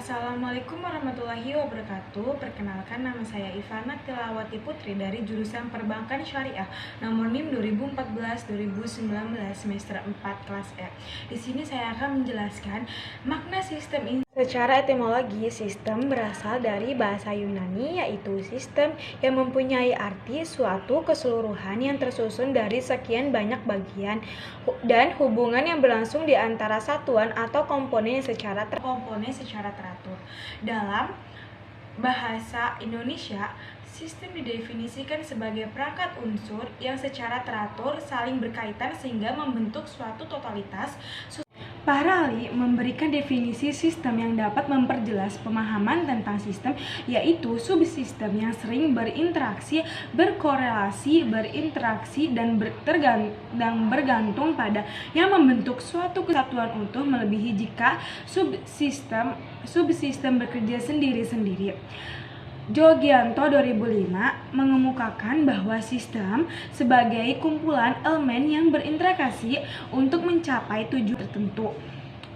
Assalamualaikum warahmatullahi wabarakatuh. Perkenalkan, nama saya Ivana Tilawati Putri dari jurusan Perbankan Syariah, nomor NIM 2014-2019 semester 4 kelas E. Di sini saya akan menjelaskan makna sistem ini. Secara etimologi, sistem berasal dari bahasa Yunani, yaitu sistem yang mempunyai arti suatu keseluruhan yang tersusun dari sekian banyak bagian dan hubungan yang berlangsung di antara satuan atau komponen secara teratur. Dalam bahasa Indonesia, sistem didefinisikan sebagai perangkat unsur yang secara teratur saling berkaitan sehingga membentuk suatu totalitas. Para ahli memberikan definisi sistem yang dapat memperjelas pemahaman tentang sistem, yaitu subsistem yang sering berinteraksi, berkorelasi, dan bergantung pada yang membentuk suatu kesatuan utuh, melebihi jika subsistem bekerja sendiri-sendiri. Jogianto 2005 mengemukakan bahwa sistem sebagai kumpulan elemen yang berinteraksi untuk mencapai tujuan tertentu.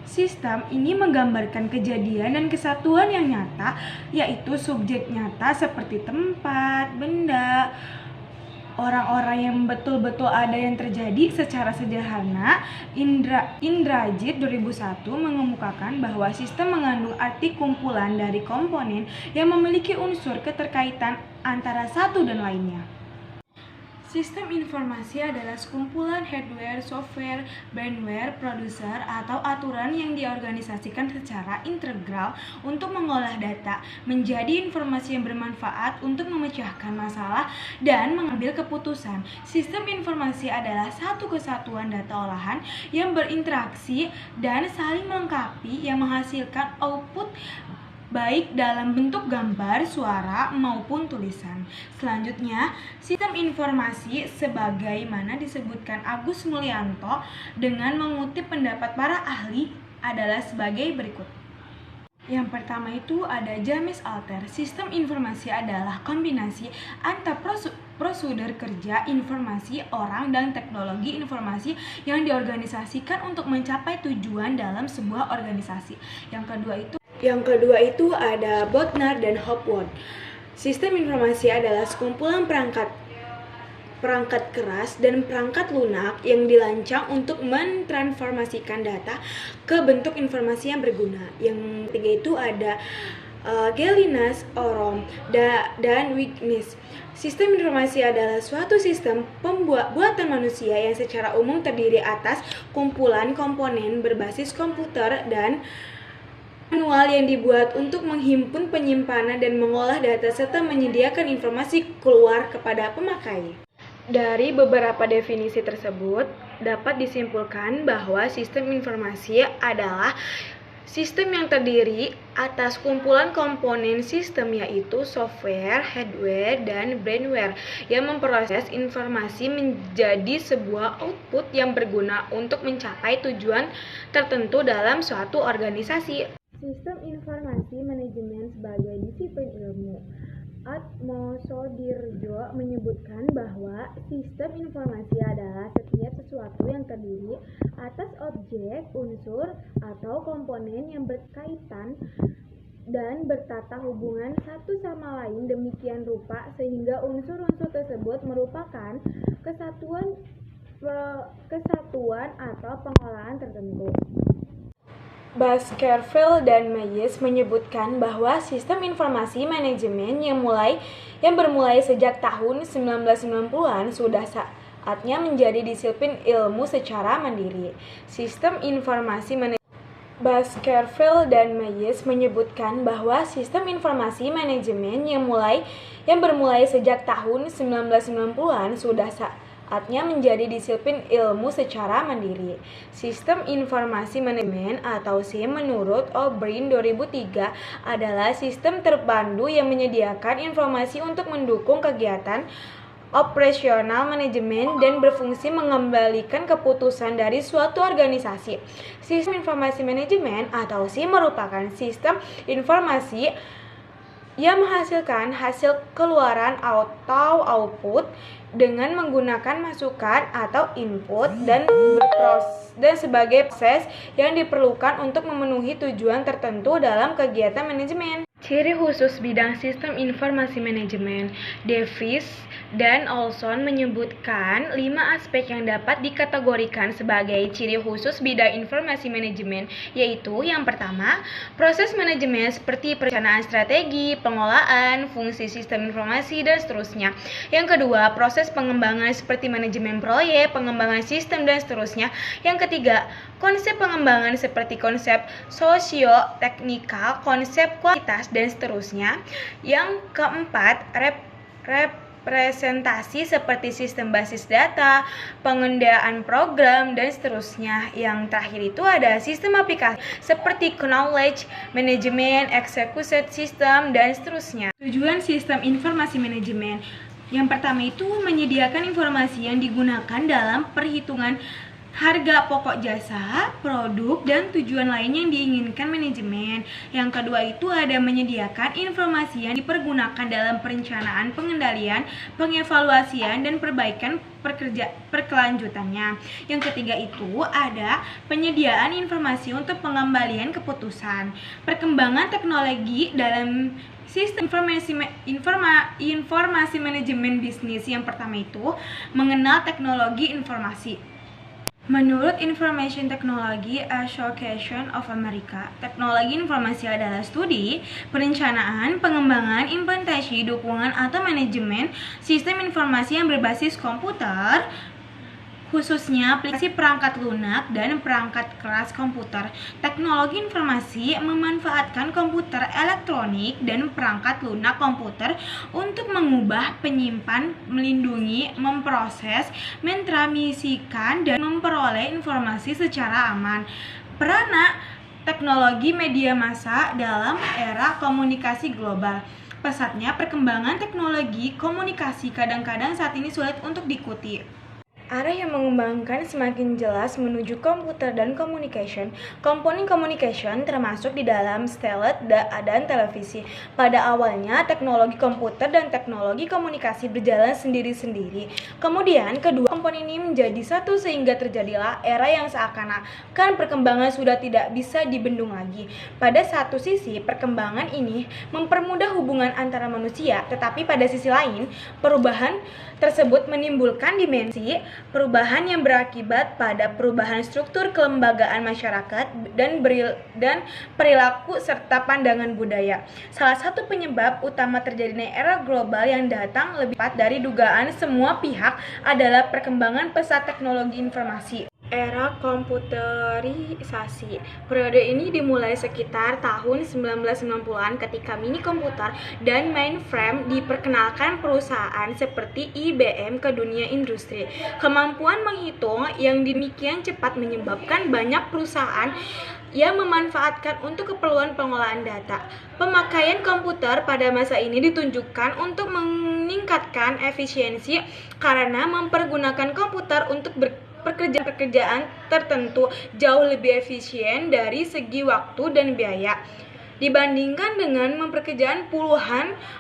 Sistem ini menggambarkan kejadian dan kesatuan yang nyata, yaitu subjek nyata seperti tempat, benda, orang-orang yang betul-betul ada yang terjadi. Secara sederhana, Indrajit 2001 mengemukakan bahwa sistem mengandung arti kumpulan dari komponen yang memiliki unsur keterkaitan antara satu dan lainnya. Sistem informasi adalah sekumpulan hardware, software, bandware, produser, atau aturan yang diorganisasikan secara integral untuk mengolah data menjadi informasi yang bermanfaat untuk memecahkan masalah dan mengambil keputusan. Sistem informasi adalah satu kesatuan data olahan yang berinteraksi dan saling melengkapi yang menghasilkan output baik dalam bentuk gambar, suara, maupun tulisan. Selanjutnya, sistem informasi sebagaimana disebutkan Agus Mulyanto dengan mengutip pendapat para ahli adalah sebagai berikut. Yang pertama itu ada James Alter. Sistem informasi adalah kombinasi antara prosedur kerja, informasi, orang, dan teknologi informasi yang diorganisasikan untuk mencapai tujuan dalam sebuah organisasi. Yang kedua itu ada Bodnar dan Hopwood. Sistem informasi adalah sekumpulan perangkat keras dan perangkat lunak yang dirancang untuk mentransformasikan data ke bentuk informasi yang berguna. Yang ketiga itu ada Gelinas, Orom, dan Wignis. Sistem informasi adalah suatu sistem buatan manusia yang secara umum terdiri atas kumpulan komponen berbasis komputer dan manual yang dibuat untuk menghimpun, penyimpanan, dan mengolah data serta menyediakan informasi keluar kepada pemakai. Dari beberapa definisi tersebut, dapat disimpulkan bahwa sistem informasi adalah sistem yang terdiri atas kumpulan komponen sistem, yaitu software, hardware, dan bandware yang memproses informasi menjadi sebuah output yang berguna untuk mencapai tujuan tertentu dalam suatu organisasi. Sistem informasi manajemen sebagai disiplin ilmu. Atmosodirjo menyebutkan bahwa sistem informasi adalah setiap sesuatu yang terdiri atas objek, unsur, atau komponen yang berkaitan dan bertata hubungan satu sama lain demikian rupa sehingga unsur-unsur tersebut merupakan kesatuan atau pengolahan tertentu. Baskerville dan Mayes menyebutkan bahwa sistem informasi manajemen yang bermulai sejak tahun 1990-an sudah saatnya menjadi disiplin ilmu secara mandiri. Sistem informasi Baskerville dan Mayes menyebutkan bahwa sistem informasi manajemen yang bermulai sejak tahun 1990-an sudah saatnya menjadi disiplin ilmu secara mandiri. Sistem informasi manajemen atau SIM menurut O'Brien 2003 adalah sistem terpadu yang menyediakan informasi untuk mendukung kegiatan operasional manajemen dan berfungsi mengembalikan keputusan dari suatu organisasi. Sistem informasi manajemen atau SIM merupakan sistem informasi yang menghasilkan hasil keluaran atau output dengan menggunakan masukan atau input dan sebagai proses yang diperlukan untuk memenuhi tujuan tertentu dalam kegiatan manajemen. Ciri khusus bidang sistem informasi manajemen. Davis dan Olson menyebutkan 5 aspek yang dapat dikategorikan sebagai ciri khusus bidang informasi manajemen, yaitu yang pertama, proses manajemen seperti perencanaan strategi, pengolahan, fungsi sistem informasi, dan seterusnya. Yang kedua, proses pengembangan seperti manajemen proyek, pengembangan sistem, dan seterusnya. Yang ketiga, konsep pengembangan seperti konsep sosio-teknikal, konsep kualitas, dan seterusnya. Yang keempat, representasi seperti sistem basis data, pengendalian program, dan seterusnya. Yang terakhir itu ada sistem aplikasi seperti knowledge management, execution system, dan seterusnya. Tujuan sistem informasi manajemen yang pertama itu menyediakan informasi yang digunakan dalam perhitungan harga pokok jasa, produk, dan tujuan lain yang diinginkan manajemen. Yang kedua itu ada menyediakan informasi yang dipergunakan dalam perencanaan, pengendalian, pengevaluasian, dan perbaikan perkelanjutannya. Yang ketiga itu ada penyediaan informasi untuk pengembalian keputusan. Perkembangan teknologi dalam sistem informasi manajemen bisnis. Yang pertama itu mengenal teknologi informasi. Menurut Information Technology Association of America, teknologi informasi adalah studi, perencanaan, pengembangan, implementasi, dukungan, atau manajemen sistem informasi yang berbasis komputer, khususnya aplikasi perangkat lunak dan perangkat keras komputer. Teknologi informasi memanfaatkan komputer elektronik dan perangkat lunak komputer untuk mengubah, menyimpan, melindungi, memproses, mentransmisikan, dan memperoleh informasi secara aman. Peranan teknologi media massa dalam era komunikasi global. Pesatnya perkembangan teknologi komunikasi kadang-kadang saat ini sulit untuk diikuti. Arah yang mengembangkan semakin jelas menuju komputer dan communication. Komponen communication termasuk di dalam satelit dan televisi. Pada awalnya, teknologi komputer dan teknologi komunikasi berjalan sendiri-sendiri. Kemudian, kedua komponen ini menjadi satu sehingga terjadilah era yang seakan-akan perkembangan sudah tidak bisa dibendung lagi. Pada satu sisi, perkembangan ini mempermudah hubungan antara manusia, tetapi pada sisi lain, perubahan tersebut menimbulkan dimensi perubahan yang berakibat pada perubahan struktur kelembagaan masyarakat dan perilaku serta pandangan budaya. Salah satu penyebab utama terjadinya era global yang datang lebih cepat dari dugaan semua pihak adalah perkembangan pesat teknologi informasi. Era komputerisasi. Periode ini dimulai sekitar tahun 1990-an ketika mini komputer dan mainframe diperkenalkan perusahaan seperti IBM ke dunia industri. Kemampuan menghitung yang demikian cepat menyebabkan banyak perusahaan yang memanfaatkan untuk keperluan pengolahan data. Pemakaian komputer pada masa ini ditunjukkan untuk meningkatkan efisiensi karena mempergunakan komputer untuk pekerjaan tertentu jauh lebih efisien dari segi waktu dan biaya dibandingkan dengan memperkerjakan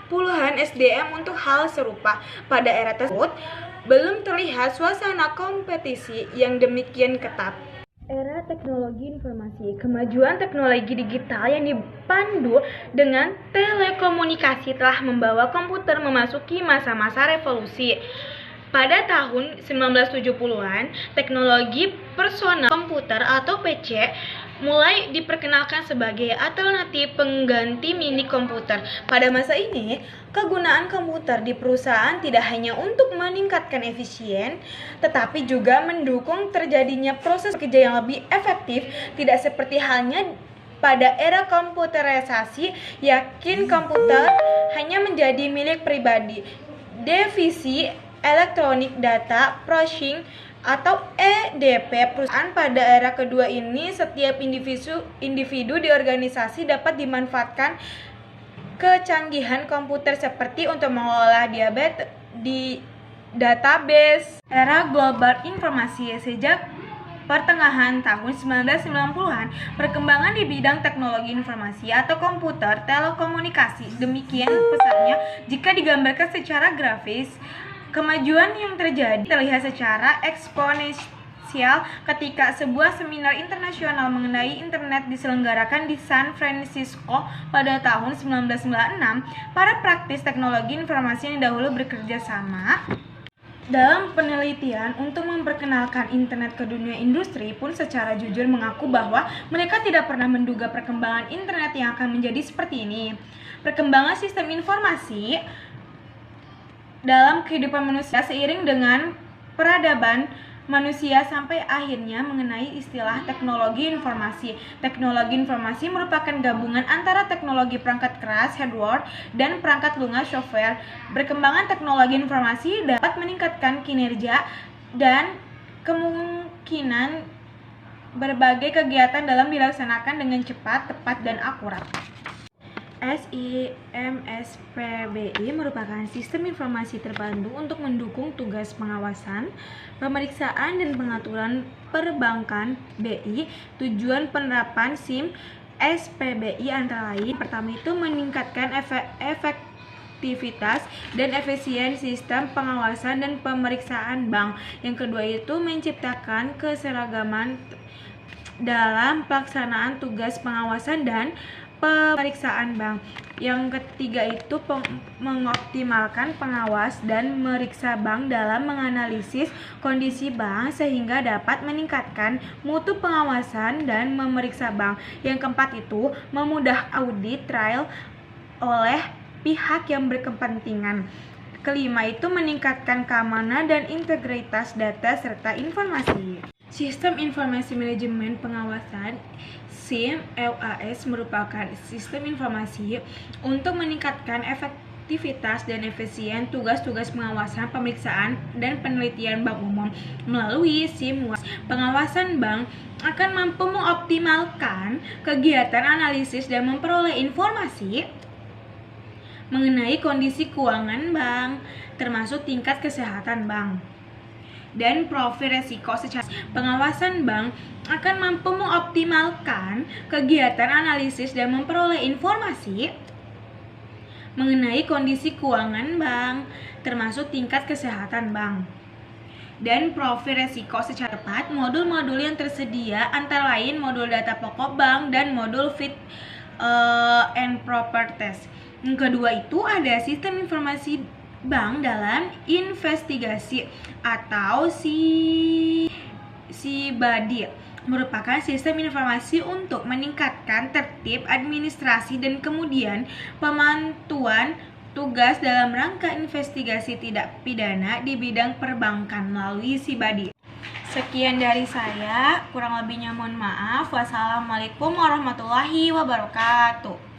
puluhan SDM untuk hal serupa. Pada era tersebut belum terlihat suasana kompetisi yang demikian ketat. Era teknologi informasi. Kemajuan teknologi digital yang dipandu dengan telekomunikasi telah membawa komputer memasuki masa-masa revolusi. Pada tahun 1970-an, teknologi personal komputer atau PC mulai diperkenalkan sebagai alternatif pengganti mini komputer. Pada masa ini, kegunaan komputer di perusahaan tidak hanya untuk meningkatkan efisien, tetapi juga mendukung terjadinya proses kerja yang lebih efektif, tidak seperti halnya pada era komputerisasi, yakin komputer hanya menjadi milik pribadi. Divisi Electronic Data Processing atau EDP perusahaan pada era kedua ini, setiap individu di organisasi dapat dimanfaatkan kecanggihan komputer seperti untuk mengolah database. Era global informasi. Sejak pertengahan tahun 1990-an, perkembangan di bidang teknologi informasi atau komputer telekomunikasi. Demikian pesatnya jika digambarkan secara grafis. Kemajuan yang terjadi terlihat secara eksponensial ketika sebuah seminar internasional mengenai internet diselenggarakan di San Francisco pada tahun 1996. Para praktis teknologi informasi yang dahulu bekerja sama dalam penelitian untuk memperkenalkan internet ke dunia industri pun secara jujur mengaku bahwa mereka tidak pernah menduga perkembangan internet yang akan menjadi seperti ini. Perkembangan sistem informasi dalam kehidupan manusia seiring dengan peradaban manusia sampai akhirnya mengenai istilah teknologi informasi. Teknologi informasi merupakan gabungan antara teknologi perangkat keras hardware dan perangkat lunak software. Berkembangan teknologi informasi dapat meningkatkan kinerja dan kemungkinan berbagai kegiatan dalam dilaksanakan dengan cepat, tepat, dan akurat. SIMSPBI merupakan sistem informasi terpadu untuk mendukung tugas pengawasan, pemeriksaan, dan pengaturan perbankan BI. Tujuan penerapan SIM SPBI antara lain, pertama itu meningkatkan efektivitas dan efisien sistem pengawasan dan pemeriksaan bank. Yang kedua itu menciptakan keseragaman dalam pelaksanaan tugas pengawasan dan pemeriksaan bank. Yang ketiga itu mengoptimalkan pengawas dan meriksa bank dalam menganalisis kondisi bank sehingga dapat meningkatkan mutu pengawasan dan memeriksa bank. Yang keempat itu memudah audit trail oleh pihak yang berkepentingan. Kelima itu meningkatkan keamanan dan integritas data serta informasi. Sistem Informasi Manajemen Pengawasan SIM LAS merupakan sistem informasi untuk meningkatkan efektivitas dan efisien tugas-tugas pengawasan, pemeriksaan, dan penelitian bank umum. Melalui SIM pengawasan bank akan mampu mengoptimalkan kegiatan analisis dan memperoleh informasi mengenai kondisi keuangan bank, termasuk tingkat kesehatan bank dan profil resiko. Secara pengawasan bank akan mampu mengoptimalkan kegiatan analisis dan memperoleh informasi mengenai kondisi keuangan bank, termasuk tingkat kesehatan bank dan profil resiko secara tepat. Modul-modul yang tersedia antara lain modul data pokok bank dan modul fit and proper test. Yang kedua itu ada sistem informasi bank dalam investigasi atau SIBADI, merupakan sistem informasi untuk meningkatkan tertib administrasi dan kemudian pemantuan tugas dalam rangka investigasi tindak pidana di bidang perbankan melalui SIBADI. Sekian dari saya, kurang lebihnya mohon maaf. Wassalamualaikum warahmatullahi wabarakatuh.